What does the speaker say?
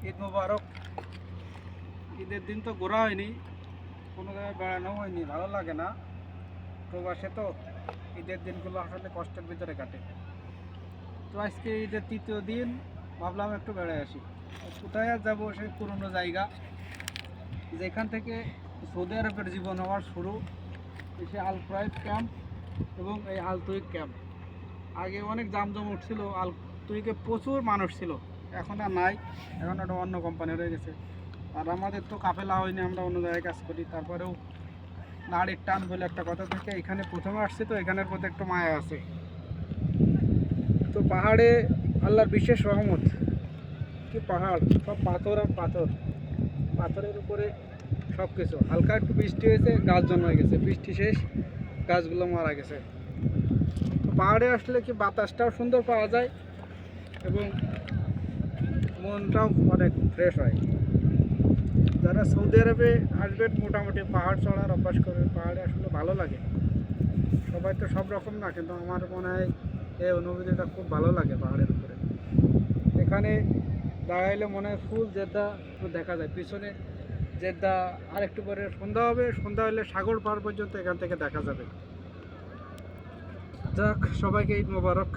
ঈদ মোবারক। ঈদের দিন তো ঘোরা হয়নি, কোনো জায়গায় বেড়ানো হয়নি, ভালো লাগে না। প্রবাসে তো ঈদের দিনগুলো আসলে কষ্টের ভিতরে কাটে। তো আজকে ঈদের তৃতীয় দিন, ভাবলাম একটু বেড়ায় আসি। কোথায় আর যাবো, সেই পুরনো জায়গা যেখান থেকে সৌদি আরবের জীবন হওয়ার শুরু, সে আল ফ্রাইড ক্যাম্প এবং এই আলতুইক ক্যাম্প। আগে অনেক জামজমট ছিল, আলতুইকে প্রচুর মানুষ ছিল, এখন আর নাই, এখন একটা অন্য কোম্পানি রয়ে গেছে। আর আমাদের তো কাফেলা হয়নি, আমরা অন্য জায়গায় কাজ করি, তারপরেও নাড়ির টান বলে একটা কথা থেকে এখানে প্রথমে আসছে, তো এখানের প্রতি একটু মায়া আছে। তো পাহাড়ে আল্লাহর বিশেষ রহমত, কি পাহাড়, সব পাথর আর পাথর, পাথরের উপরে সব কিছু। হালকা একটু বৃষ্টি হয়েছে, গাছ জন্মে গেছে, বৃষ্টি শেষ, গাছগুলো মারা গেছে। তো পাহাড়ে আসলে কি বাতাসটাও সুন্দর পাওয়া যায় এবং মনটাও অনেক ফ্রেশ হয়। যারা সৌদি আরবে আসবেন মোটামুটি পাহাড় চড়ার অভ্যাস করবে, পাহাড়ে আসলে ভালো লাগে। সবাই তো সব রকম না, কিন্তু আমার মনে হয় এই অনুভূতিটা খুব ভালো লাগে পাহাড়ের উপরে। এখানে দাঁড়াইলে মনে হয় ফুল জেদ্দা দেখা যায় পিছনে, জেদ্দা। আর একটু পরে সন্ধ্যা হবে, সন্ধ্যা হলে সাগর পার পর্যন্ত এখান থেকে দেখা যাবে। যাক, সবাইকে ঈদ মোবারক।